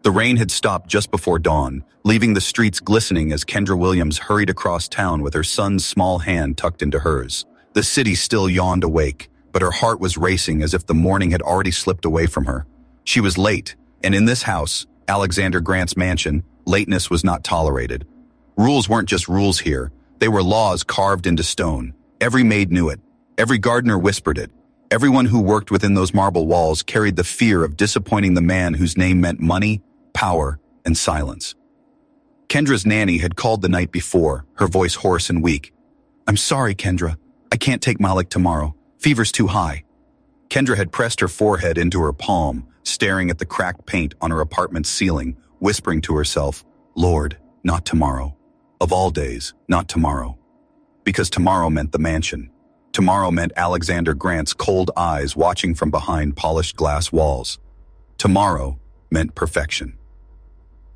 The rain had stopped just before dawn, leaving the streets glistening as Kendra Williams hurried across town with her son's small hand tucked into hers. The city still yawned awake, but her heart was racing as if the morning had already slipped away from her. She was late, and in this house, Alexander Grant's mansion, lateness was not tolerated. Rules weren't just rules here, they were laws carved into stone. Every maid knew it. Every gardener whispered it. Everyone who worked within those marble walls carried the fear of disappointing the man whose name meant money, power, and silence. Kendra's nanny had called the night before, her voice hoarse and weak. "I'm sorry, Kendra. I can't take Malik tomorrow. Fever's too high." Kendra had pressed her forehead into her palm, staring at the cracked paint on her apartment's ceiling, whispering to herself, "Lord, not tomorrow. Of all days, not tomorrow." Because tomorrow meant the mansion. Tomorrow meant Alexander Grant's cold eyes watching from behind polished glass walls. Tomorrow meant perfection.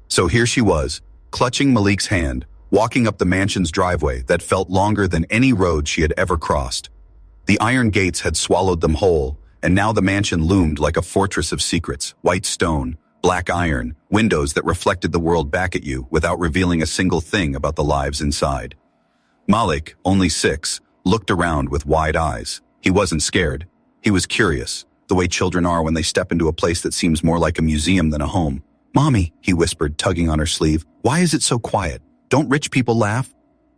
So here she was, clutching Malik's hand, walking up the mansion's driveway that felt longer than any road she had ever crossed. The iron gates had swallowed them whole, and now the mansion loomed like a fortress of secrets, white stone, black iron, windows that reflected the world back at you without revealing a single thing about the lives inside. Malik, only 6, looked around with wide eyes. He wasn't scared. He was curious, the way children are when they step into a place that seems more like a museum than a home. "Mommy," he whispered, tugging on her sleeve, "why is it so quiet? Don't rich people laugh?"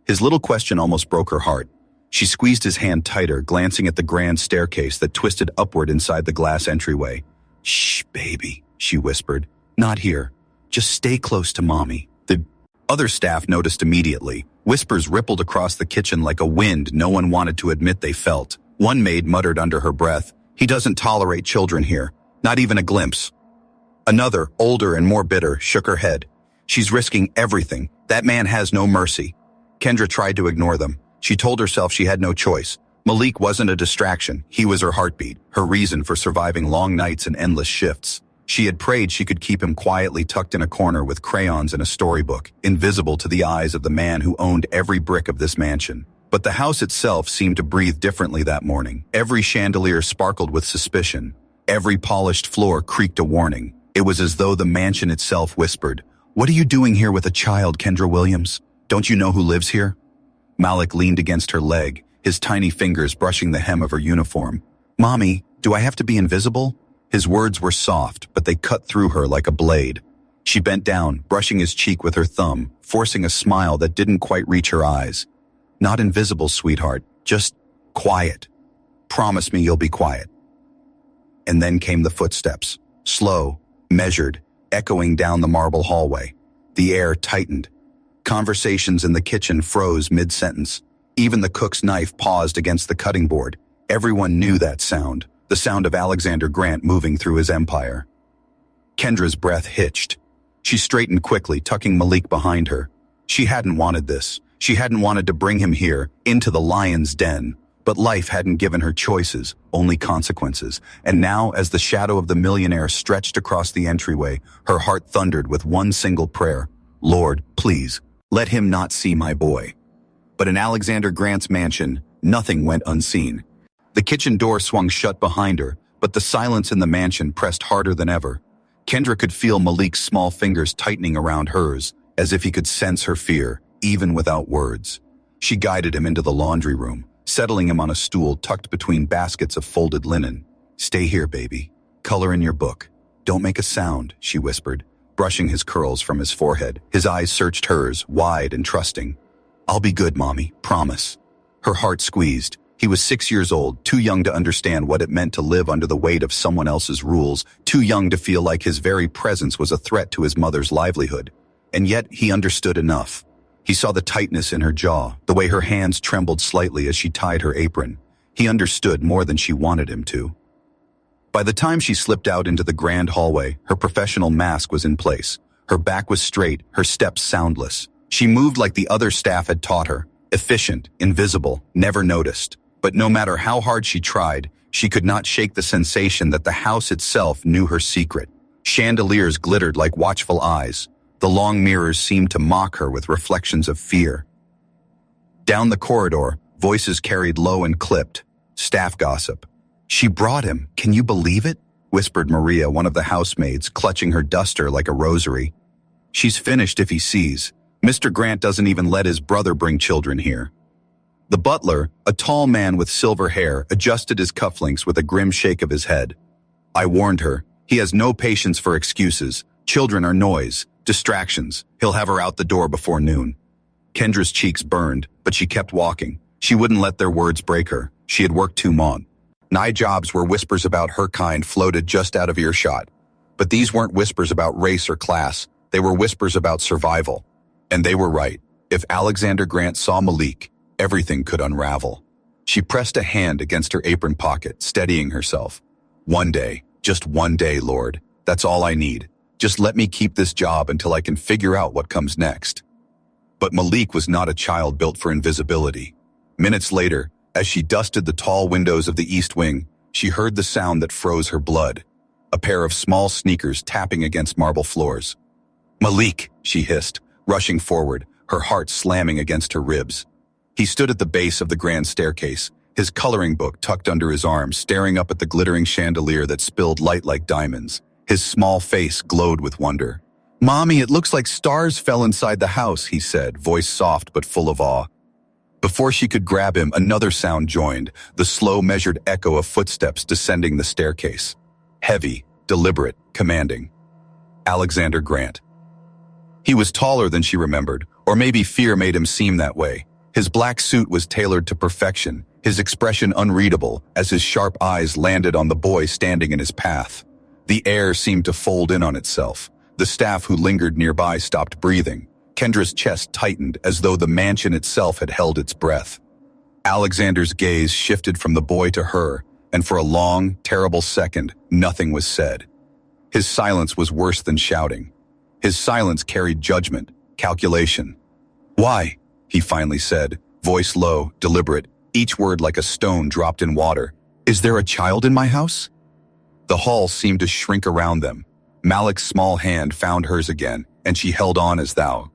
His little question almost broke her heart. She squeezed his hand tighter, glancing at the grand staircase that twisted upward inside the glass entryway. "Shh, baby," she whispered. "Not here. Just stay close to Mommy." The other staff noticed immediately. Whispers rippled across the kitchen like a wind no one wanted to admit they felt. One maid muttered under her breath, "He doesn't tolerate children here. Not even a glimpse." Another, older and more bitter, shook her head. "She's risking everything. That man has no mercy." Kendra tried to ignore them. She told herself she had no choice. Malik wasn't a distraction. He was her heartbeat, her reason for surviving long nights and endless shifts. She had prayed she could keep him quietly tucked in a corner with crayons and a storybook, invisible to the eyes of the man who owned every brick of this mansion. But the house itself seemed to breathe differently that morning. Every chandelier sparkled with suspicion. Every polished floor creaked a warning. It was as though the mansion itself whispered, "What are you doing here with a child, Kendra Williams? Don't you know who lives here?" Malik leaned against her leg, his tiny fingers brushing the hem of her uniform. "Mommy, do I have to be invisible?" His words were soft, but they cut through her like a blade. She bent down, brushing his cheek with her thumb, forcing a smile that didn't quite reach her eyes. "Not invisible, sweetheart, just quiet. Promise me you'll be quiet." And then came the footsteps, slow, measured, echoing down the marble hallway. The air tightened. Conversations in the kitchen froze mid-sentence. Even the cook's knife paused against the cutting board. Everyone knew that sound, the sound of Alexander Grant moving through his empire. Kendra's breath hitched. She straightened quickly, tucking Malik behind her. She hadn't wanted this. She hadn't wanted to bring him here, into the lion's den. But life hadn't given her choices, only consequences. And now, as the shadow of the millionaire stretched across the entryway, her heart thundered with one single prayer. "Lord, please, let him not see my boy." But in Alexander Grant's mansion, nothing went unseen. The kitchen door swung shut behind her, but the silence in the mansion pressed harder than ever. Kendra could feel Malik's small fingers tightening around hers, as if he could sense her fear, even without words. She guided him into the laundry room, settling him on a stool tucked between baskets of folded linen. "Stay here, baby. Color in your book. Don't make a sound," she whispered, brushing his curls from his forehead. His eyes searched hers, wide and trusting. "I'll be good, Mommy, promise." Her heart squeezed. He was 6 years old, too young to understand what it meant to live under the weight of someone else's rules, too young to feel like his very presence was a threat to his mother's livelihood. And yet he understood enough. He saw the tightness in her jaw, the way her hands trembled slightly as she tied her apron. He understood more than she wanted him to. By the time she slipped out into the grand hallway, her professional mask was in place. Her back was straight, her steps soundless. She moved like the other staff had taught her, efficient, invisible, never noticed. But no matter how hard she tried, she could not shake the sensation that the house itself knew her secret. Chandeliers glittered like watchful eyes. The long mirrors seemed to mock her with reflections of fear. Down the corridor, voices carried low and clipped. Staff gossip. "She brought him. Can you believe it? whispered Maria, one of the housemaids, clutching her duster like a rosary. She's finished if he sees. Mr. Grant doesn't even let his brother bring children here. The butler, a tall man with silver hair, adjusted his cufflinks with a grim shake of his head. I warned her. He has no patience for excuses. Children are noise, distractions. He'll have her out the door before noon. Kendra's cheeks burned, but she kept walking. She wouldn't let their words break her. She had worked too long. 9 jobs where whispers about her kind floated just out of earshot. But these weren't whispers about race or class. They were whispers about survival. And they were right. If Alexander Grant saw Malik, everything could unravel. She pressed a hand against her apron pocket, steadying herself. One day, just one day, Lord. That's all I need. Just let me keep this job until I can figure out what comes next. But Malik was not a child built for invisibility. Minutes later, as she dusted the tall windows of the East Wing, she heard the sound that froze her blood. A pair of small sneakers tapping against marble floors. Malik, she hissed, rushing forward, her heart slamming against her ribs. He stood at the base of the grand staircase, his coloring book tucked under his arm, staring up at the glittering chandelier that spilled light like diamonds. His small face glowed with wonder. "Mommy, it looks like stars fell inside the house," he said, voice soft but full of awe. Before she could grab him, another sound joined, the slow, measured echo of footsteps descending the staircase. Heavy, deliberate, commanding. Alexander Grant. He was taller than she remembered, or maybe fear made him seem that way. His black suit was tailored to perfection, his expression unreadable as his sharp eyes landed on the boy standing in his path. The air seemed to fold in on itself. The staff who lingered nearby stopped breathing. Kendra's chest tightened as though the mansion itself had held its breath. Alexander's gaze shifted from the boy to her, and for a long, terrible second, nothing was said. His silence was worse than shouting. His silence carried judgment, calculation. "Why?" he finally said, voice low, deliberate, each word like a stone dropped in water. "Is there a child in my house?" The hall seemed to shrink around them. Malik's small hand found hers again, and she held on as thou.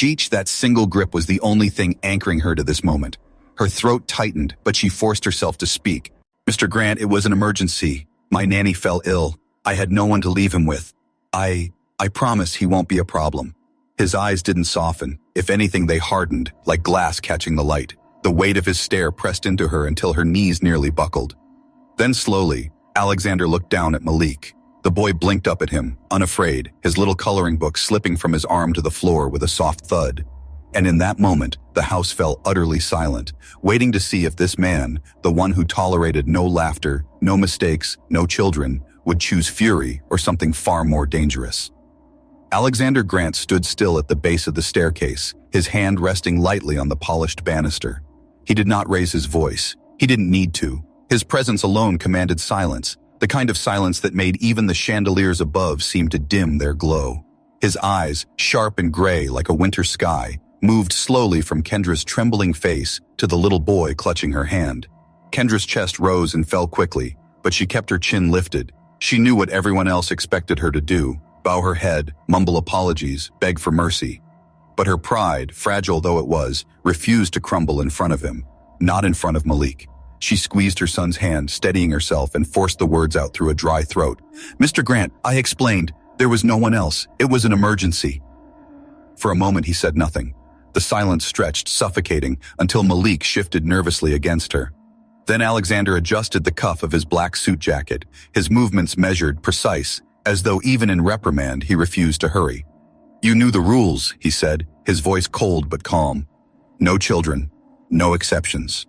Each that single grip was the only thing anchoring her to this moment. Her throat tightened, but she forced herself to speak. "Mr. Grant, it was an emergency. My nanny fell ill. I had no one to leave him with. I promise he won't be a problem." His eyes didn't soften. If anything, they hardened, like glass catching the light. The weight of his stare pressed into her until her knees nearly buckled. Then slowly, Alexander looked down at Malik. The boy blinked up at him, unafraid, his little coloring book slipping from his arm to the floor with a soft thud. And in that moment, the house fell utterly silent, waiting to see if this man, the one who tolerated no laughter, no mistakes, no children, would choose fury or something far more dangerous. Alexander Grant stood still at the base of the staircase, his hand resting lightly on the polished banister. He did not raise his voice. He didn't need to. His presence alone commanded silence, the kind of silence that made even the chandeliers above seem to dim their glow. His eyes, sharp and gray like a winter sky, moved slowly from Kendra's trembling face to the little boy clutching her hand. Kendra's chest rose and fell quickly, but she kept her chin lifted. She knew what everyone else expected her to do: bow her head, mumble apologies, beg for mercy. But her pride, fragile though it was, refused to crumble in front of him, not in front of Malik. She squeezed her son's hand, steadying herself, and forced the words out through a dry throat. "Mr. Grant, I explained. There was no one else. It was an emergency." For a moment he said nothing. The silence stretched, suffocating, until Malik shifted nervously against her. Then Alexander adjusted the cuff of his black suit jacket, his movements measured, precise, as though even in reprimand he refused to hurry. "You knew the rules," he said, his voice cold but calm. "No children, no exceptions."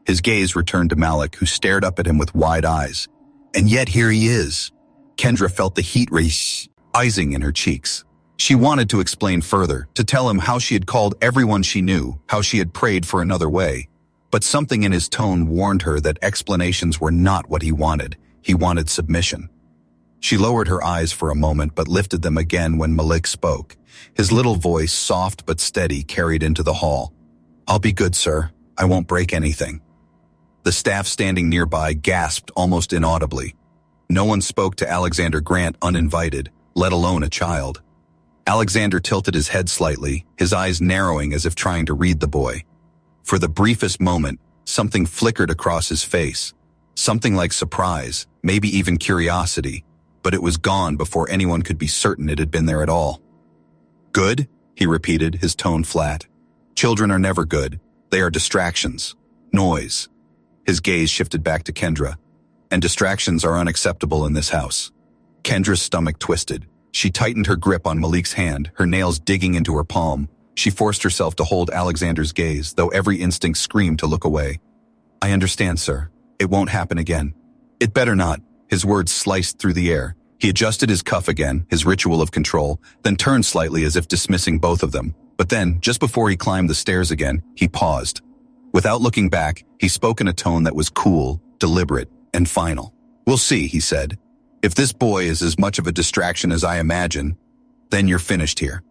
His gaze returned to Malik, who stared up at him with wide eyes. And yet here he is. Kendra felt the heat rising in her cheeks. She wanted to explain further, to tell him how she had called everyone she knew, how she had prayed for another way. But something in his tone warned her that explanations were not what he wanted. He wanted submission. She lowered her eyes for a moment, but lifted them again when Malik spoke. His little voice, soft but steady, carried into the hall. "I'll be good, sir. I won't break anything." The staff standing nearby gasped almost inaudibly. No one spoke to Alexander Grant uninvited, let alone a child. Alexander tilted his head slightly, his eyes narrowing as if trying to read the boy. For the briefest moment, something flickered across his face. Something like surprise, maybe even curiosity. but it was gone before anyone could be certain it had been there at all. Good? He repeated, his tone flat. Children are never good. They are distractions. Noise. His gaze shifted back to Kendra. And distractions are unacceptable in this house. Kendra's stomach twisted. She tightened her grip on Malik's hand, her nails digging into her palm. She forced herself to hold Alexander's gaze, though every instinct screamed to look away. I understand, sir. It won't happen again. It better not. His words sliced through the air. He adjusted his cuff again, his ritual of control, then turned slightly as if dismissing both of them. But then, just before he climbed the stairs again, he paused. Without looking back, he spoke in a tone that was cool, deliberate, and final. We'll see, he said. If this boy is as much of a distraction as I imagine, then you're finished here.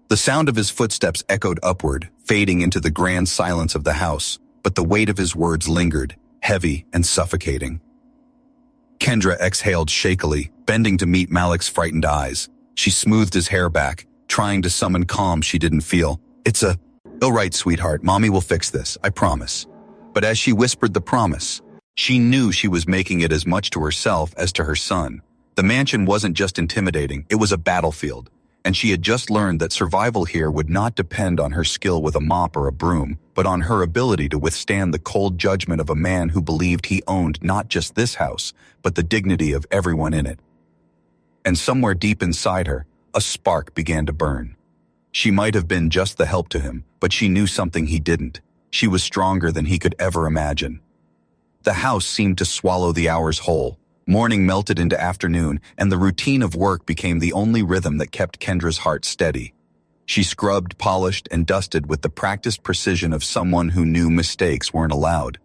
The sound of his footsteps echoed upward, fading into the grand silence of the house, but the weight of his words lingered, heavy and suffocating. Kendra exhaled shakily, bending to meet Malik's frightened eyes. She smoothed his hair back, trying to summon calm she didn't feel. All right, sweetheart, mommy will fix this, I promise. But as she whispered the promise, she knew she was making it as much to herself as to her son. The mansion wasn't just intimidating, it was a battlefield. And she had just learned that survival here would not depend on her skill with a mop or a broom, but on her ability to withstand the cold judgment of a man who believed he owned not just this house, but the dignity of everyone in it. And somewhere deep inside her, a spark began to burn. She might have been just the help to him, but she knew something he didn't. She was stronger than he could ever imagine. The house seemed to swallow the hours whole. Morning melted into afternoon, and the routine of work became the only rhythm that kept Kendra's heart steady. She scrubbed, polished, and dusted with the practiced precision of someone who knew mistakes weren't allowed.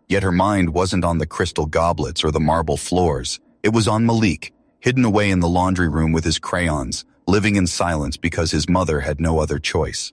Yet her mind wasn't on the crystal goblets or the marble floors. It was on Malik, hidden away in the laundry room with his crayons, living in silence because his mother had no other choice.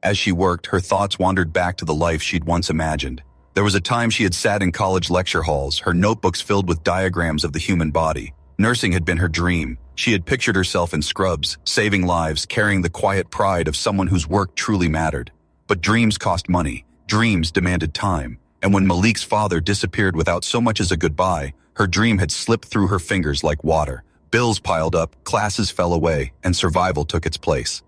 As she worked, her thoughts wandered back to the life she'd once imagined. There was a time she had sat in college lecture halls, her notebooks filled with diagrams of the human body. Nursing had been her dream. She had pictured herself in scrubs, saving lives, carrying the quiet pride of someone whose work truly mattered. But dreams cost money. Dreams demanded time. And when Malik's father disappeared without so much as a goodbye, her dream had slipped through her fingers like water. Bills piled up, classes fell away, and survival took its place.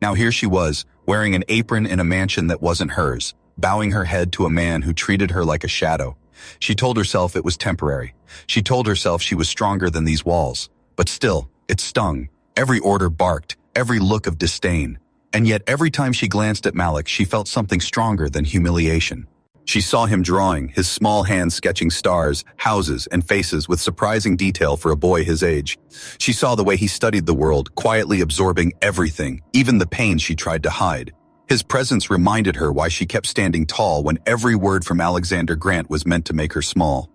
Now here she was, wearing an apron in a mansion that wasn't hers, bowing her head to a man who treated her like a shadow. She told herself it was temporary. She told herself she was stronger than these walls. But still, it stung. Every order barked, every look of disdain. And yet every time she glanced at Malik, she felt something stronger than humiliation. She saw him drawing, his small hands sketching stars, houses, and faces with surprising detail for a boy his age. She saw the way he studied the world, quietly absorbing everything, even the pain she tried to hide. His presence reminded her why she kept standing tall when every word from Alexander Grant was meant to make her small.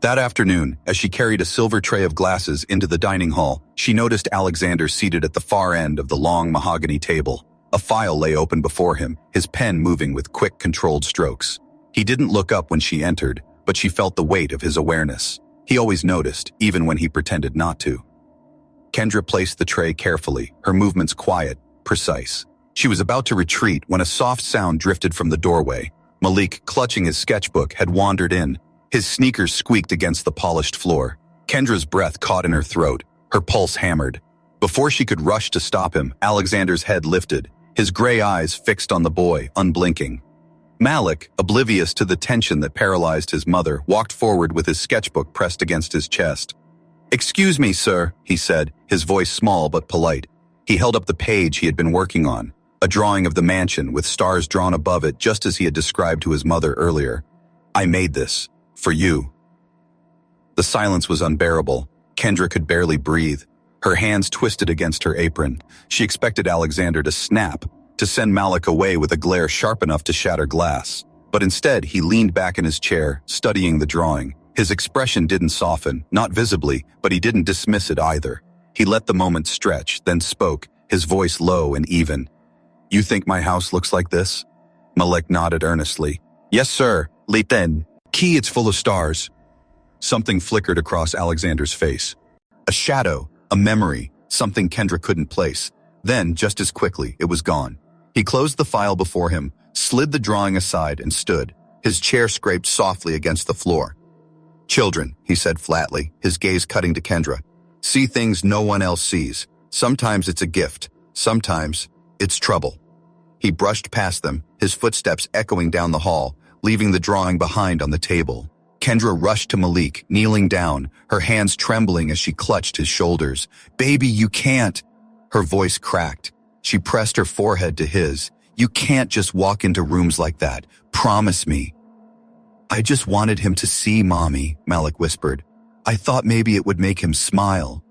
That afternoon, as she carried a silver tray of glasses into the dining hall, she noticed Alexander seated at the far end of the long mahogany table. A file lay open before him, his pen moving with quick, controlled strokes. He didn't look up when she entered, but she felt the weight of his awareness. He always noticed, even when he pretended not to. Kendra placed the tray carefully, her movements quiet, precise. She was about to retreat when a soft sound drifted from the doorway. Malik, clutching his sketchbook, had wandered in. His sneakers squeaked against the polished floor. Kendra's breath caught in her throat, her pulse hammered. Before she could rush to stop him, Alexander's head lifted, his gray eyes fixed on the boy, unblinking. Malik, oblivious to the tension that paralyzed his mother, walked forward with his sketchbook pressed against his chest. "Excuse me, sir," he said, his voice small but polite. He held up the page he had been working on, a drawing of the mansion with stars drawn above it just as he had described to his mother earlier. "I made this. For you." The silence was unbearable. Kendra could barely breathe. Her hands twisted against her apron. She expected Alexander to snap, to send Malik away with a glare sharp enough to shatter glass. But instead, he leaned back in his chair, studying the drawing. His expression didn't soften, not visibly, but he didn't dismiss it either. He let the moment stretch, then spoke, his voice low and even. "You think my house looks like this?" Malik nodded earnestly. "Yes, sir. Then. Key, it's full of stars." Something flickered across Alexander's face. A shadow, a memory, something Kendra couldn't place. Then, just as quickly, it was gone. He closed the file before him, slid the drawing aside, and stood. His chair scraped softly against the floor. "Children," he said flatly, his gaze cutting to Kendra. See things no one else sees. Sometimes it's a gift. Sometimes it's trouble. He brushed past them, his footsteps echoing down the hall, leaving the drawing behind on the table. Kendra rushed to Malik, kneeling down, her hands trembling as she clutched his shoulders. "Baby, you can't." Her voice cracked. She pressed her forehead to his. "You can't just walk into rooms like that. Promise me." "I just wanted him to see, Mommy," Malik whispered. "I thought maybe it would make him smile."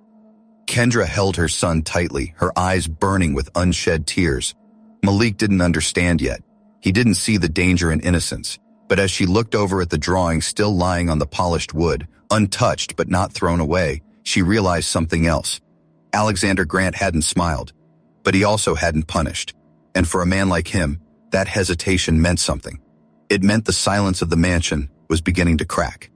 Kendra held her son tightly, her eyes burning with unshed tears. Malik didn't understand yet. He didn't see the danger in innocence. But as she looked over at the drawing still lying on the polished wood, untouched but not thrown away, she realized something else. Alexander Grant hadn't smiled, but he also hadn't punished. And for a man like him, that hesitation meant something. It meant the silence of the mansion was beginning to crack.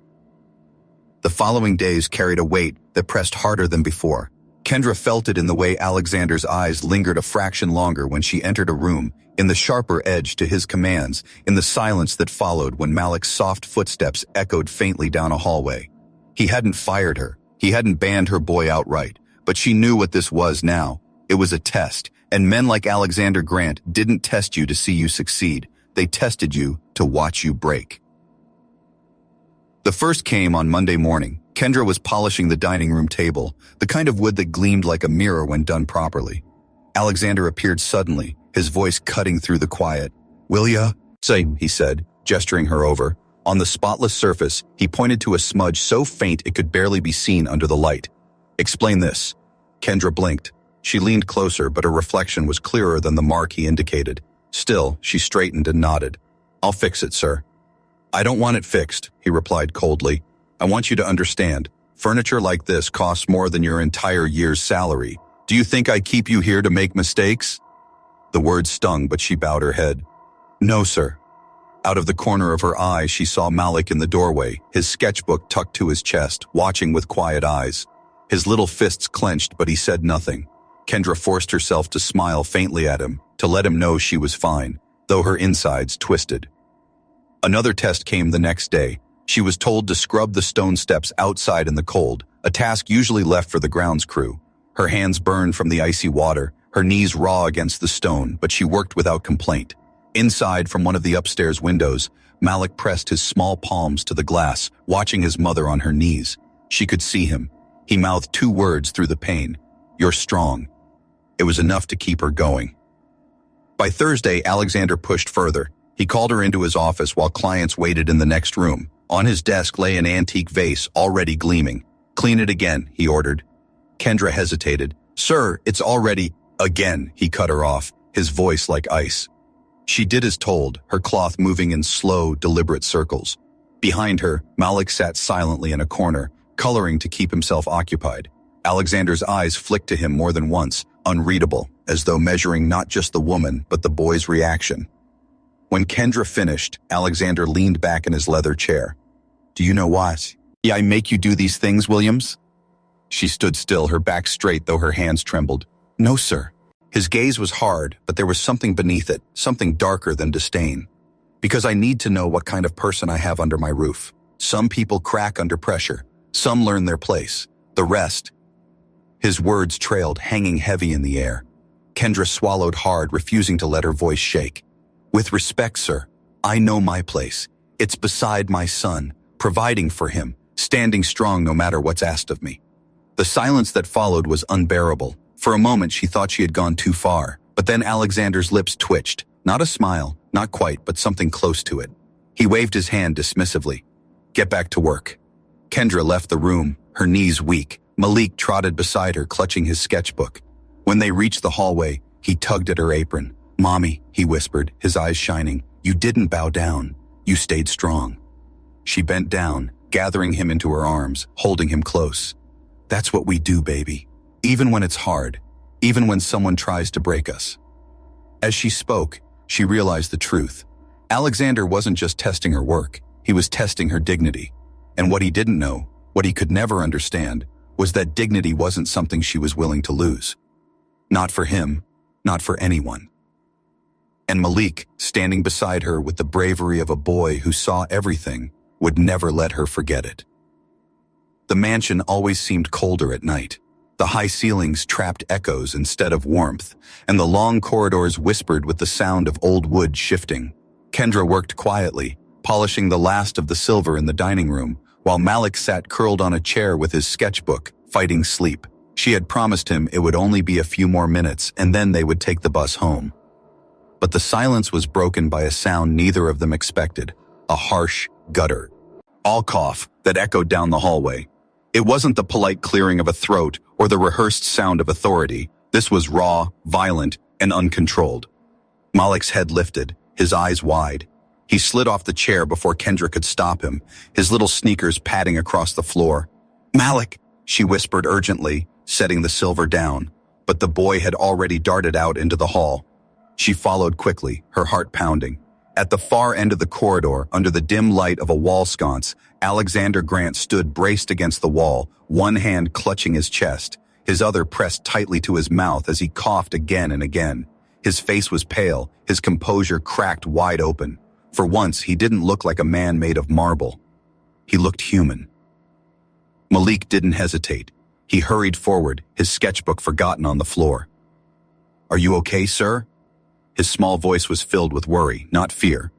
The following days carried a weight that pressed harder than before. Kendra felt it in the way Alexander's eyes lingered a fraction longer when she entered a room, in the sharper edge to his commands, in the silence that followed when Malik's soft footsteps echoed faintly down a hallway. He hadn't fired her. He hadn't banned her boy outright, but she knew what this was now. It was a test, and men like Alexander Grant didn't test you to see you succeed. They tested you to watch you break. The first came on Monday morning. Kendra was polishing the dining room table, the kind of wood that gleamed like a mirror when done properly. Alexander appeared suddenly, his voice cutting through the quiet. "Will ya?" "Say," he said, gesturing her over. On the spotless surface, he pointed to a smudge so faint it could barely be seen under the light. "Explain this." Kendra blinked. She leaned closer, but her reflection was clearer than the mark he indicated. Still, she straightened and nodded. "I'll fix it, sir." "I don't want it fixed," he replied coldly. "I want you to understand. Furniture like this costs more than your entire year's salary. Do you think I keep you here to make mistakes?" The words stung, but she bowed her head. "No, sir." Out of the corner of her eye, she saw Malik in the doorway, his sketchbook tucked to his chest, watching with quiet eyes. His little fists clenched, but he said nothing. Kendra forced herself to smile faintly at him, to let him know she was fine, though her insides twisted. Another test came the next day. She was told to scrub the stone steps outside in the cold, a task usually left for the grounds crew. Her hands burned from the icy water, her knees raw against the stone, but she worked without complaint. Inside, from one of the upstairs windows, Malik pressed his small palms to the glass, watching his mother on her knees. She could see him. He mouthed 2 words through the pain. "You're strong." It was enough to keep her going. By Thursday, Alexander pushed further. He called her into his office while clients waited in the next room. On his desk lay an antique vase, already gleaming. "Clean it again," he ordered. Kendra hesitated. "Sir, it's already—" "Again," he cut her off, his voice like ice. She did as told, her cloth moving in slow, deliberate circles. Behind her, Malik sat silently in a corner, coloring to keep himself occupied. Alexander's eyes flicked to him more than once, unreadable, as though measuring not just the woman, but the boy's reaction. When Kendra finished, Alexander leaned back in his leather chair. "Do you know what? I make you do these things, Williams?" She stood still, her back straight though her hands trembled. "No, sir." His gaze was hard, but there was something beneath it, something darker than disdain. "Because I need to know what kind of person I have under my roof. Some people crack under pressure. Some learn their place. The rest—" His words trailed, hanging heavy in the air. Kendra swallowed hard, refusing to let her voice shake. "With respect, sir, I know my place. It's beside my son, providing for him, standing strong no matter what's asked of me." The silence that followed was unbearable. For a moment, she thought she had gone too far, but then Alexander's lips twitched. Not a smile, not quite, but something close to it. He waved his hand dismissively. "Get back to work." Kendra left the room, her knees weak. Malik trotted beside her, clutching his sketchbook. When they reached the hallway, he tugged at her apron. "Mommy," he whispered, his eyes shining, "you didn't bow down. You stayed strong." She bent down, gathering him into her arms, holding him close. "That's what we do, baby. Even when it's hard, even when someone tries to break us." As she spoke, she realized the truth. Alexander wasn't just testing her work, he was testing her dignity. And what he didn't know, what he could never understand, was that dignity wasn't something she was willing to lose. Not for him, not for anyone. And Malik, standing beside her with the bravery of a boy who saw everything, would never let her forget it. The mansion always seemed colder at night. The high ceilings trapped echoes instead of warmth, and the long corridors whispered with the sound of old wood shifting. Kendra worked quietly, polishing the last of the silver in the dining room, while Malik sat curled on a chair with his sketchbook, fighting sleep. She had promised him it would only be a few more minutes, and then they would take the bus home. But the silence was broken by a sound neither of them expected, a harsh gutter. All cough that echoed down the hallway. It wasn't the polite clearing of a throat or the rehearsed sound of authority. This was raw, violent, and uncontrolled. Malik's head lifted, his eyes wide. He slid off the chair before Kendra could stop him, his little sneakers padding across the floor. "Malik," she whispered urgently, setting the silver down. But the boy had already darted out into the hall. She followed quickly, her heart pounding. At the far end of the corridor, under the dim light of a wall sconce, Alexander Grant stood braced against the wall, one hand clutching his chest, his other pressed tightly to his mouth as he coughed again and again. His face was pale, his composure cracked wide open. For once, he didn't look like a man made of marble. He looked human. Malik didn't hesitate. He hurried forward, his sketchbook forgotten on the floor. "Are you okay, sir?" His small voice was filled with worry, not fear.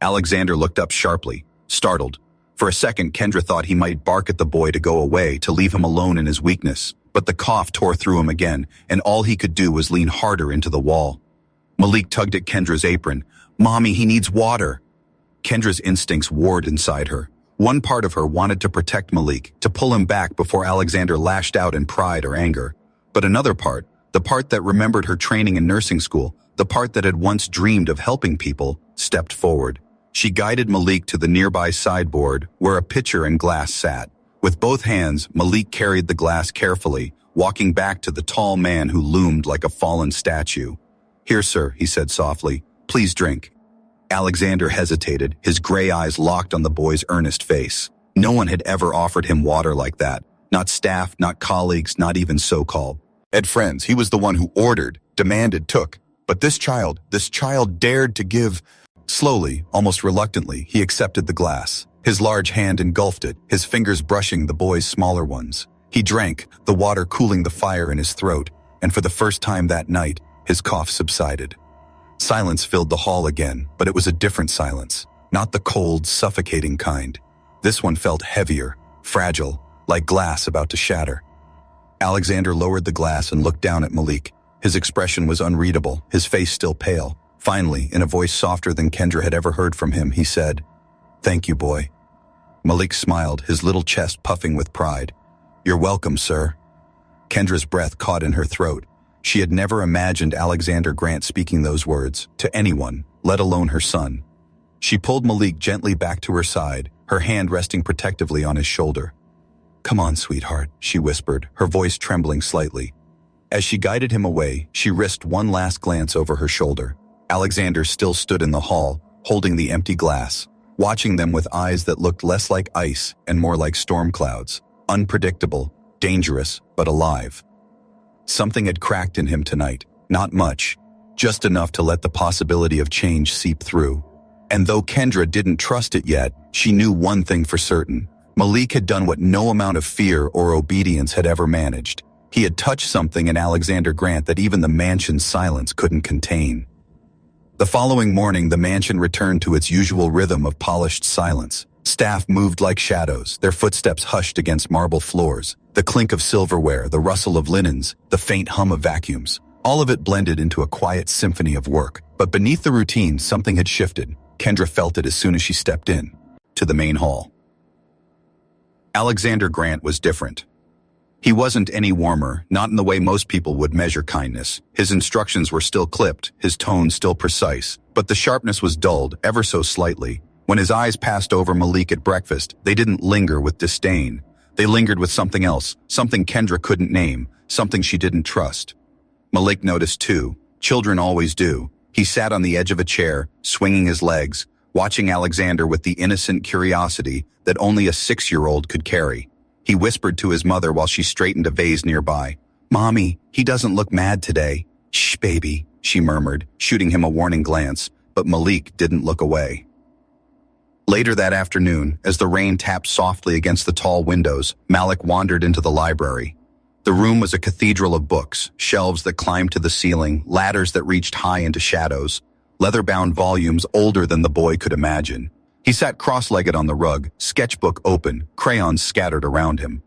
Alexander looked up sharply, startled. For a second, Kendra thought he might bark at the boy to go away, to leave him alone in his weakness. But the cough tore through him again, and all he could do was lean harder into the wall. Malik tugged at Kendra's apron. "Mommy, he needs water." Kendra's instincts warred inside her. One part of her wanted to protect Malik, to pull him back before Alexander lashed out in pride or anger. But another part, the part that remembered her training in nursing school, the part that had once dreamed of helping people, stepped forward. She guided Malik to the nearby sideboard where a pitcher and glass sat. With both hands, Malik carried the glass carefully, walking back to the tall man who loomed like a fallen statue. "Here, sir," he said softly. "Please drink." Alexander hesitated, his gray eyes locked on the boy's earnest face. No one had ever offered him water like that. Not staff, not colleagues, not even so-called friends. He was the one who ordered, demanded, took. But this child dared to give. Slowly, almost reluctantly, he accepted the glass. His large hand engulfed it, his fingers brushing the boy's smaller ones. He drank, the water cooling the fire in his throat, and for the first time that night, his cough subsided. Silence filled the hall again, but it was a different silence, not the cold, suffocating kind. This one felt heavier, fragile, like glass about to shatter. Alexander lowered the glass and looked down at Malik. His expression was unreadable, his face still pale. Finally, in a voice softer than Kendra had ever heard from him, he said, "Thank you, boy." Malik smiled, his little chest puffing with pride. "You're welcome, sir." Kendra's breath caught in her throat. She had never imagined Alexander Grant speaking those words to anyone, let alone her son. She pulled Malik gently back to her side, her hand resting protectively on his shoulder. "Come on, sweetheart," she whispered, her voice trembling slightly. As she guided him away, she risked one last glance over her shoulder. Alexander still stood in the hall, holding the empty glass, watching them with eyes that looked less like ice and more like storm clouds, unpredictable, dangerous, but alive. Something had cracked in him tonight, not much, just enough to let the possibility of change seep through. And though Kendra didn't trust it yet, she knew one thing for certain. Malik had done what no amount of fear or obedience had ever managed. He had touched something in Alexander Grant that even the mansion's silence couldn't contain. The following morning, the mansion returned to its usual rhythm of polished silence. Staff moved like shadows, their footsteps hushed against marble floors. The clink of silverware, the rustle of linens, the faint hum of vacuums. All of it blended into a quiet symphony of work. But beneath the routine, something had shifted. Kendra felt it as soon as she stepped in, to the main hall. Alexander Grant was different. He wasn't any warmer, not in the way most people would measure kindness. His instructions were still clipped, his tone still precise, but the sharpness was dulled ever so slightly. When his eyes passed over Malik at breakfast, they didn't linger with disdain. They lingered with something else, something Kendra couldn't name, something she didn't trust. Malik noticed too. Children always do. He sat on the edge of a chair, swinging his legs, watching Alexander with the innocent curiosity that only a 6-year-old could carry. He whispered to his mother while she straightened a vase nearby. "Mommy, he doesn't look mad today." "Shh, baby," she murmured, shooting him a warning glance, but Malik didn't look away. Later that afternoon, as the rain tapped softly against the tall windows, Malik wandered into the library. The room was a cathedral of books, shelves that climbed to the ceiling, ladders that reached high into shadows, leather-bound volumes older than the boy could imagine. He sat cross-legged on the rug, sketchbook open, crayons scattered around him.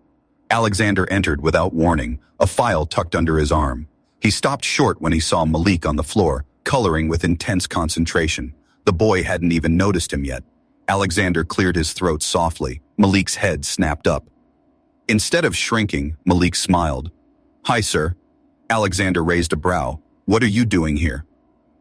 Alexander entered without warning, a file tucked under his arm. He stopped short when he saw Malik on the floor, coloring with intense concentration. The boy hadn't even noticed him yet. Alexander cleared his throat softly. Malik's head snapped up. Instead of shrinking, Malik smiled. "Hi, sir." Alexander raised a brow. "What are you doing here?"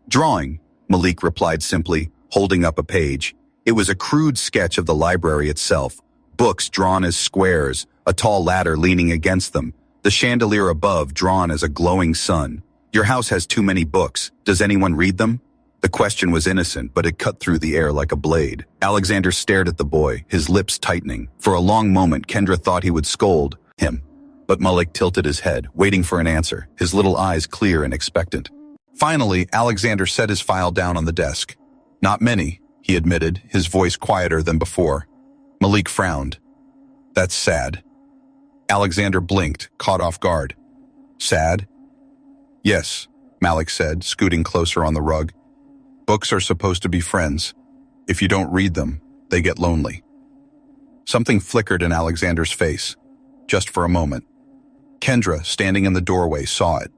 "Drawing," Malik replied simply, holding up a page. It was a crude sketch of the library itself. Books drawn as squares, a tall ladder leaning against them, the chandelier above drawn as a glowing sun. "Your house has too many books. Does anyone read them?" The question was innocent, but it cut through the air like a blade. Alexander stared at the boy, his lips tightening. For a long moment, Kendra thought he would scold him. But Malik tilted his head, waiting for an answer, his little eyes clear and expectant. Finally, Alexander set his file down on the desk. "Not many," he admitted, his voice quieter than before. Malik frowned. "That's sad." Alexander blinked, caught off guard. "Sad?" "Yes," Malik said, scooting closer on the rug. "Books are supposed to be friends. If you don't read them, they get lonely." Something flickered in Alexander's face, just for a moment. Kendra, standing in the doorway, saw it.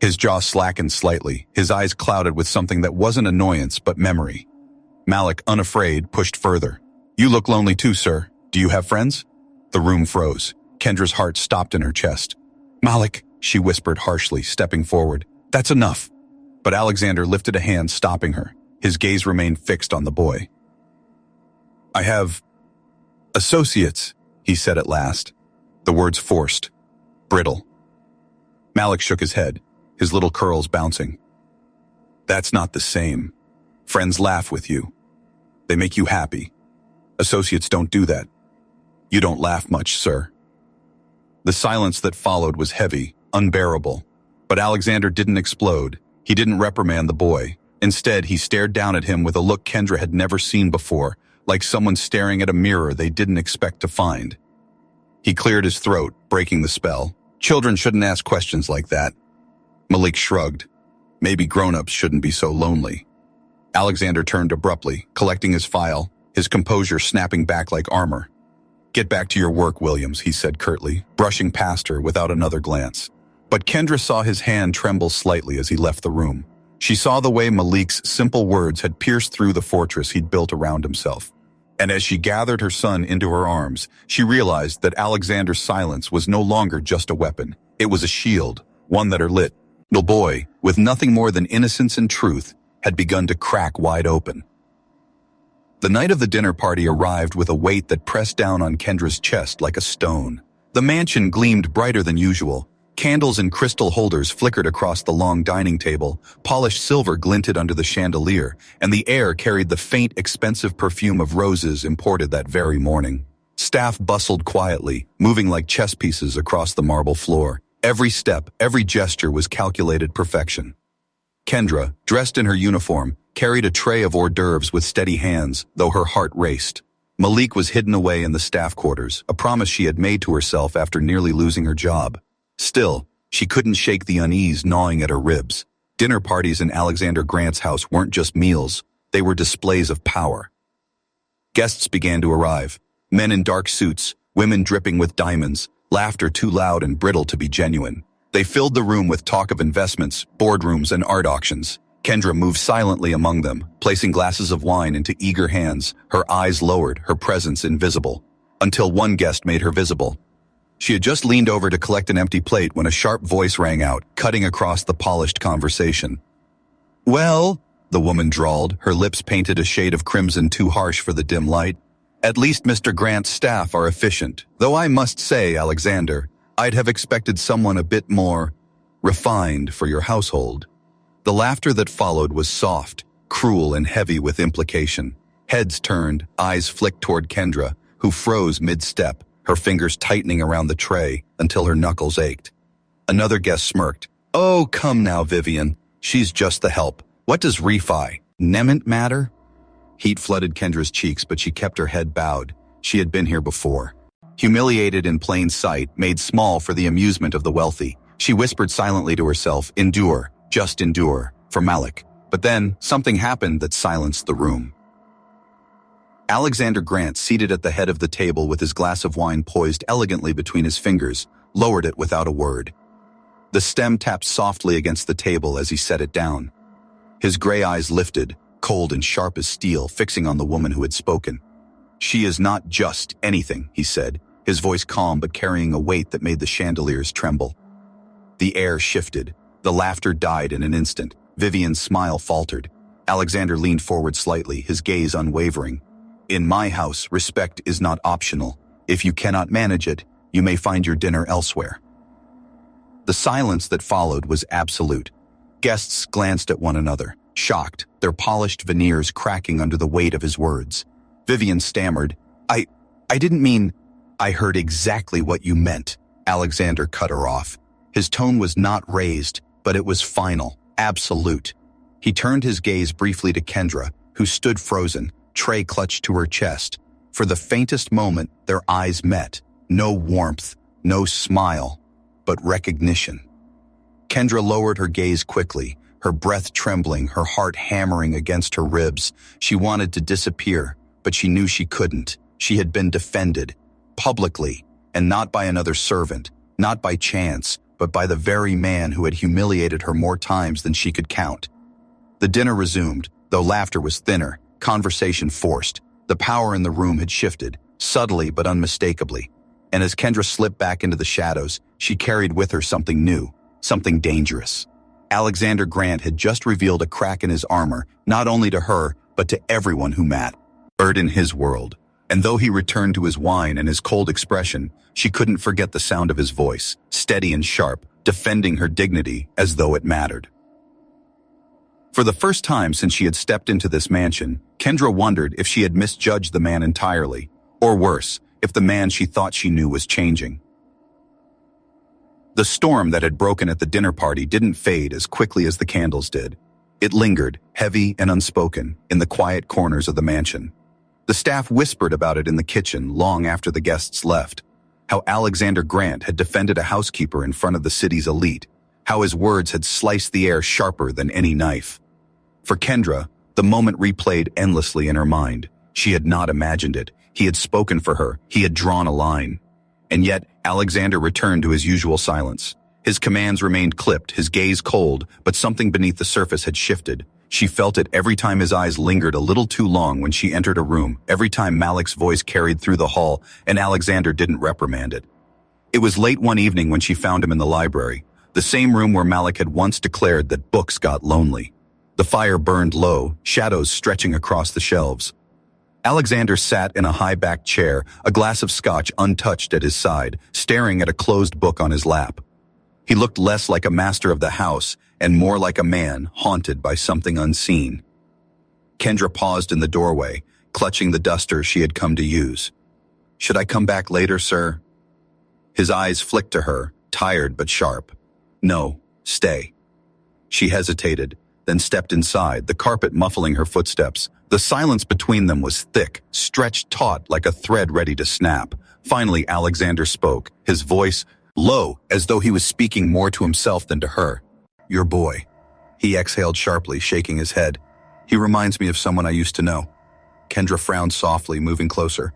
His jaw slackened slightly, his eyes clouded with something that wasn't annoyance but memory. Malik, unafraid, pushed further. "You look lonely too, sir. Do you have friends?" The room froze. Kendra's heart stopped in her chest. "Malik," she whispered harshly, stepping forward. "That's enough." But Alexander lifted a hand, stopping her. His gaze remained fixed on the boy. "I have associates," he said at last. The words forced, brittle. Malik shook his head, his little curls bouncing. "That's not the same. Friends laugh with you. They make you happy. Associates don't do that. You don't laugh much, sir." The silence that followed was heavy, unbearable. But Alexander didn't explode. He didn't reprimand the boy. Instead, he stared down at him with a look Kendra had never seen before, like someone staring at a mirror they didn't expect to find. He cleared his throat, breaking the spell. "Children shouldn't ask questions like that." Malik shrugged. "Maybe grown-ups shouldn't be so lonely." Alexander turned abruptly, collecting his file, his composure snapping back like armor. "Get back to your work, Williams," he said curtly, brushing past her without another glance. But Kendra saw his hand tremble slightly as he left the room. She saw the way Malik's simple words had pierced through the fortress he'd built around himself. And as she gathered her son into her arms, she realized that Alexander's silence was no longer just a weapon. It was a shield, one that her little boy, with nothing more than innocence and truth, had begun to crack wide open. The night of the dinner party arrived with a weight that pressed down on Kendra's chest like a stone. The mansion gleamed brighter than usual. Candles in crystal holders flickered across the long dining table, polished silver glinted under the chandelier, and the air carried the faint, expensive perfume of roses imported that very morning. Staff bustled quietly, moving like chess pieces across the marble floor. Every step, every gesture was calculated perfection. Kendra, dressed in her uniform, carried a tray of hors d'oeuvres with steady hands, though her heart raced. Malik was hidden away in the staff quarters, a promise she had made to herself after nearly losing her job. Still, she couldn't shake the unease gnawing at her ribs. Dinner parties in Alexander Grant's house weren't just meals, they were displays of power. Guests began to arrive, men in dark suits, women dripping with diamonds, laughter too loud and brittle to be genuine. They filled the room with talk of investments, boardrooms, and art auctions. Kendra moved silently among them, placing glasses of wine into eager hands, her eyes lowered, her presence invisible, until one guest made her visible. She had just leaned over to collect an empty plate when a sharp voice rang out, cutting across the polished conversation. "Well," the woman drawled, her lips painted a shade of crimson too harsh for the dim light, "at least Mr. Grant's staff are efficient, though I must say, Alexander, I'd have expected someone a bit more refined for your household." The laughter that followed was soft, cruel, and heavy with implication. Heads turned, eyes flicked toward Kendra, who froze mid-step, her fingers tightening around the tray until her knuckles ached. Another guest smirked. "Oh, come now, Vivian. She's just the help. What does refi? Nement matter?" Heat flooded Kendra's cheeks, but she kept her head bowed. She had been here before. Humiliated in plain sight, made small for the amusement of the wealthy, she whispered silently to herself, "Endure, just endure, for Malik." But then, something happened that silenced the room. Alexander Grant, seated at the head of the table with his glass of wine poised elegantly between his fingers, lowered it without a word. The stem tapped softly against the table as he set it down. His gray eyes lifted, cold and sharp as steel, fixing on the woman who had spoken. "She is not just anything," he said, his voice calm but carrying a weight that made the chandeliers tremble. The air shifted. The laughter died in an instant. Vivian's smile faltered. Alexander leaned forward slightly, his gaze unwavering. "In my house, respect is not optional. If you cannot manage it, you may find your dinner elsewhere." The silence that followed was absolute. Guests glanced at one another, shocked, their polished veneers cracking under the weight of his words. Vivian stammered, I didn't mean—" "I heard exactly what you meant," Alexander cut her off. His tone was not raised, but it was final, absolute. He turned his gaze briefly to Kendra, who stood frozen, tray clutched to her chest. For the faintest moment, their eyes met. No warmth, no smile, but recognition. Kendra lowered her gaze quickly, her breath trembling, her heart hammering against her ribs. She wanted to disappear, but she knew she couldn't. She had been defended, publicly, and not by another servant, not by chance, but by the very man who had humiliated her more times than she could count. The dinner resumed, though laughter was thinner, conversation forced. The power in the room had shifted, subtly but unmistakably. And as Kendra slipped back into the shadows, she carried with her something new, something dangerous. Alexander Grant had just revealed a crack in his armor, not only to her, but to everyone who mattered in his world. And though he returned to his wine and his cold expression, she couldn't forget the sound of his voice, steady and sharp, defending her dignity as though it mattered. For the first time since she had stepped into this mansion, Kendra wondered if she had misjudged the man entirely, or worse, if the man she thought she knew was changing. The storm that had broken at the dinner party didn't fade as quickly as the candles did. It lingered, heavy and unspoken, in the quiet corners of the mansion. The staff whispered about it in the kitchen long after the guests left. How Alexander Grant had defended a housekeeper in front of the city's elite. How his words had sliced the air sharper than any knife. For Kendra, the moment replayed endlessly in her mind. She had not imagined it. He had spoken for her. He had drawn a line. And yet, Alexander returned to his usual silence. His commands remained clipped, his gaze cold, but something beneath the surface had shifted. She felt it every time his eyes lingered a little too long when she entered a room, every time Malik's voice carried through the hall, and Alexander didn't reprimand it. It was late one evening when she found him in the library, the same room where Malik had once declared that books got lonely. The fire burned low, shadows stretching across the shelves. Alexander sat in a high-backed chair, a glass of scotch untouched at his side, staring at a closed book on his lap. He looked less like a master of the house and more like a man haunted by something unseen. Kendra paused in the doorway, clutching the duster she had come to use. "Should I come back later, sir?" His eyes flicked to her, tired but sharp. "No, stay." She hesitated, then stepped inside, the carpet muffling her footsteps. The silence between them was thick, stretched taut like a thread ready to snap. Finally, Alexander spoke, his voice low, as though he was speaking more to himself than to her. "Your boy." He exhaled sharply, shaking his head. "He reminds me of someone I used to know." Kendra frowned softly, moving closer.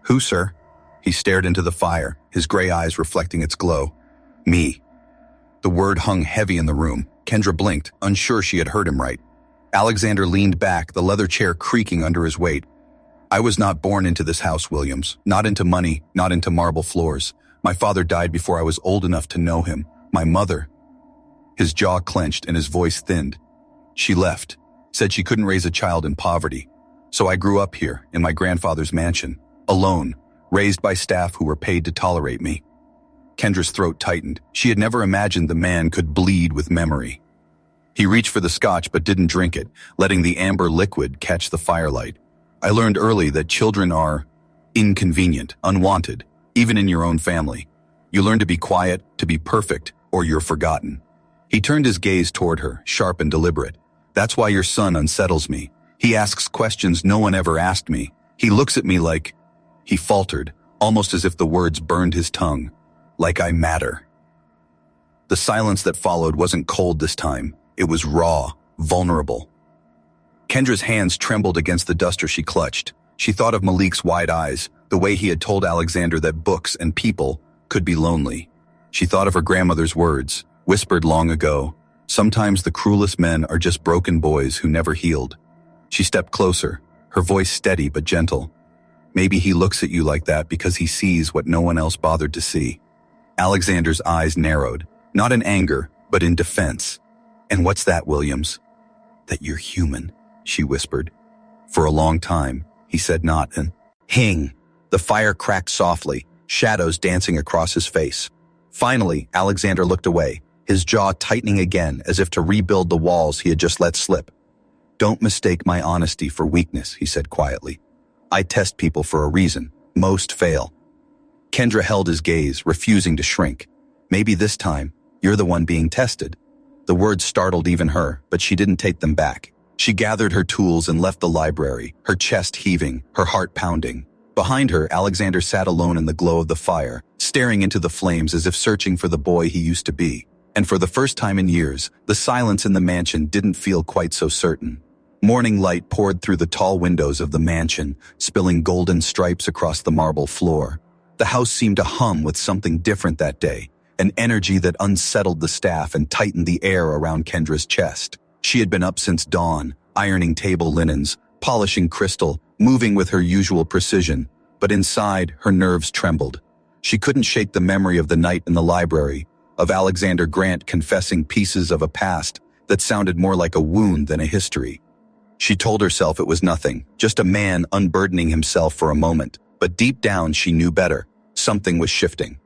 "Who, sir?" He stared into the fire, his gray eyes reflecting its glow. "Me." The word hung heavy in the room. Kendra blinked, unsure she had heard him right. Alexander leaned back, the leather chair creaking under his weight. "I was not born into this house, Williams. Not into money, not into marble floors. My father died before I was old enough to know him. My mother—" His jaw clenched and his voice thinned. "She left, said she couldn't raise a child in poverty. So I grew up here, in my grandfather's mansion, alone, raised by staff who were paid to tolerate me." Kendra's throat tightened. She had never imagined the man could bleed with memory. He reached for the scotch but didn't drink it, letting the amber liquid catch the firelight. "I learned early that children are inconvenient, unwanted, even in your own family. You learn to be quiet, to be perfect, or you're forgotten." He turned his gaze toward her, sharp and deliberate. "That's why your son unsettles me. He asks questions no one ever asked me. He looks at me like—" He faltered, almost as if the words burned his tongue. "Like I matter." The silence that followed wasn't cold this time. It was raw, vulnerable. Kendra's hands trembled against the duster she clutched. She thought of Malik's wide eyes, the way he had told Alexander that books and people could be lonely. She thought of her grandmother's words, whispered long ago, "Sometimes the cruelest men are just broken boys who never healed." She stepped closer, her voice steady but gentle. "Maybe he looks at you like that because he sees what no one else bothered to see." Alexander's eyes narrowed, not in anger, but in defense. "And what's that, Williams?" "That you're human," she whispered. For a long time, he said not an hing. The fire cracked softly, shadows dancing across his face. Finally, Alexander looked away, his jaw tightening again as if to rebuild the walls he had just let slip. "Don't mistake my honesty for weakness," he said quietly. "I test people for a reason. Most fail." Kendra held his gaze, refusing to shrink. "Maybe this time, you're the one being tested." The words startled even her, but she didn't take them back. She gathered her tools and left the library, her chest heaving, her heart pounding. Behind her, Alexander sat alone in the glow of the fire, staring into the flames as if searching for the boy he used to be. And for the first time in years, the silence in the mansion didn't feel quite so certain. Morning light poured through the tall windows of the mansion, spilling golden stripes across the marble floor. The house seemed to hum with something different that day, an energy that unsettled the staff and tightened the air around Kendra's chest. She had been up since dawn, ironing table linens, polishing crystal, moving with her usual precision, but inside, her nerves trembled. She couldn't shake the memory of the night in the library, of Alexander Grant confessing pieces of a past that sounded more like a wound than a history. She told herself it was nothing, just a man unburdening himself for a moment, but deep down she knew better. Something was shifting.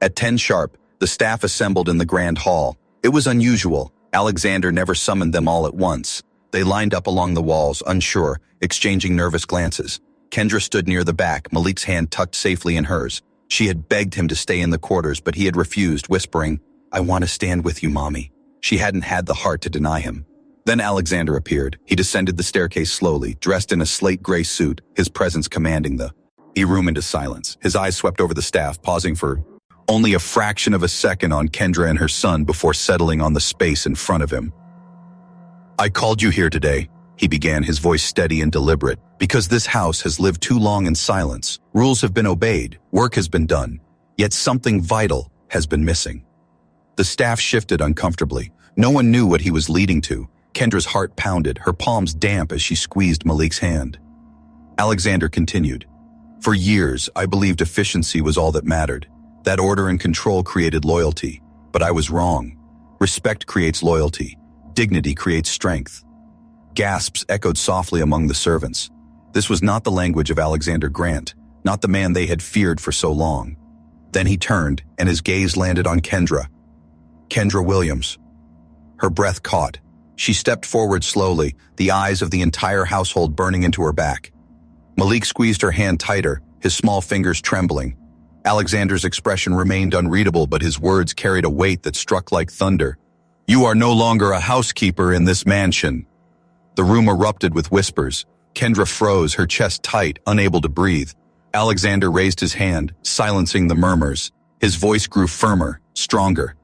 At 10 sharp, the staff assembled in the grand hall. It was unusual. Alexander never summoned them all at once. They lined up along the walls, unsure, exchanging nervous glances. Kendra stood near the back, Malik's hand tucked safely in hers. She had begged him to stay in the quarters, but he had refused, whispering, "I want to stand with you, Mommy." She hadn't had the heart to deny him. Then Alexander appeared. He descended the staircase slowly, dressed in a slate gray suit, his presence commanding the room into silence. His eyes swept over the staff, pausing for only a fraction of a second on Kendra and her son before settling on the space in front of him. "I called you here today," he began, his voice steady and deliberate, "because this house has lived too long in silence. Rules have been obeyed, work has been done, yet something vital has been missing." The staff shifted uncomfortably. No one knew what he was leading to. Kendra's heart pounded, her palms damp as she squeezed Malik's hand. Alexander continued, "For years, I believed efficiency was all that mattered. That order and control created loyalty, but I was wrong. Respect creates loyalty. Dignity creates strength." Gasps echoed softly among the servants. This was not the language of Alexander Grant, not the man they had feared for so long. Then he turned, and his gaze landed on Kendra. Kendra Williams. Her breath caught. She stepped forward slowly, the eyes of the entire household burning into her back. Malik squeezed her hand tighter, his small fingers trembling. Alexander's expression remained unreadable, but his words carried a weight that struck like thunder. "You are no longer a housekeeper in this mansion." The room erupted with whispers. Kendra froze, her chest tight, unable to breathe. Alexander raised his hand, silencing the murmurs. His voice grew firmer, stronger.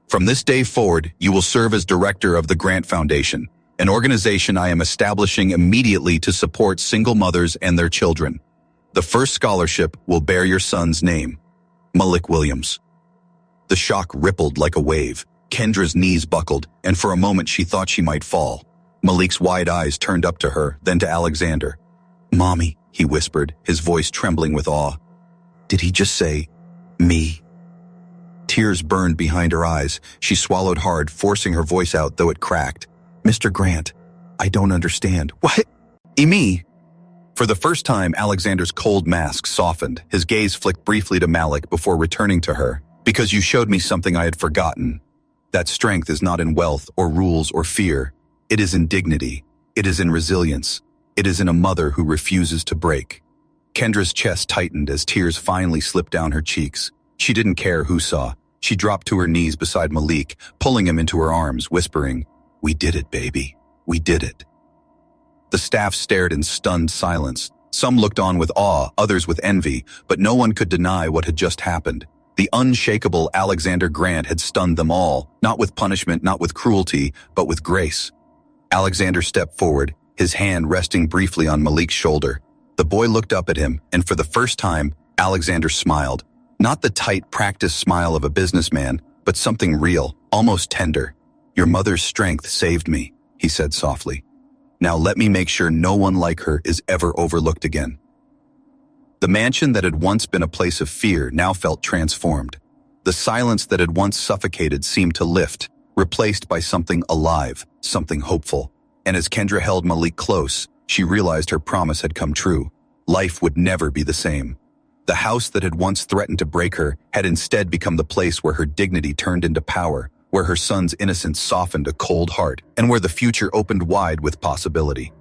"From this day forward, you will serve as director of the Grant Foundation, an organization I am establishing immediately to support single mothers and their children. The first scholarship will bear your son's name, Malik Williams." The shock rippled like a wave. Kendra's knees buckled, and for a moment she thought she might fall. Malik's wide eyes turned up to her, then to Alexander. "Mommy," he whispered, his voice trembling with awe. "Did he just say, me?" Tears burned behind her eyes. She swallowed hard, forcing her voice out, though it cracked. "Mr. Grant, I don't understand." "What? Me?" For the first time, Alexander's cold mask softened. His gaze flicked briefly to Malik before returning to her. "Because you showed me something I had forgotten. That strength is not in wealth or rules or fear. It is in dignity. It is in resilience. It is in a mother who refuses to break." Kendra's chest tightened as tears finally slipped down her cheeks. She didn't care who saw. She dropped to her knees beside Malik, pulling him into her arms, whispering, "We did it, baby. We did it." The staff stared in stunned silence. Some looked on with awe, others with envy, but no one could deny what had just happened. The unshakable Alexander Grant had stunned them all, not with punishment, not with cruelty, but with grace. Alexander stepped forward, his hand resting briefly on Malik's shoulder. The boy looked up at him, and for the first time, Alexander smiled. Not the tight, practiced smile of a businessman, but something real, almost tender. "Your mother's strength saved me," he said softly. "Now let me make sure no one like her is ever overlooked again." The mansion that had once been a place of fear now felt transformed. The silence that had once suffocated seemed to lift, replaced by something alive, something hopeful. And as Kendra held Malik close, she realized her promise had come true. Life would never be the same. The house that had once threatened to break her had instead become the place where her dignity turned into power, where her son's innocence softened a cold heart, and where the future opened wide with possibility.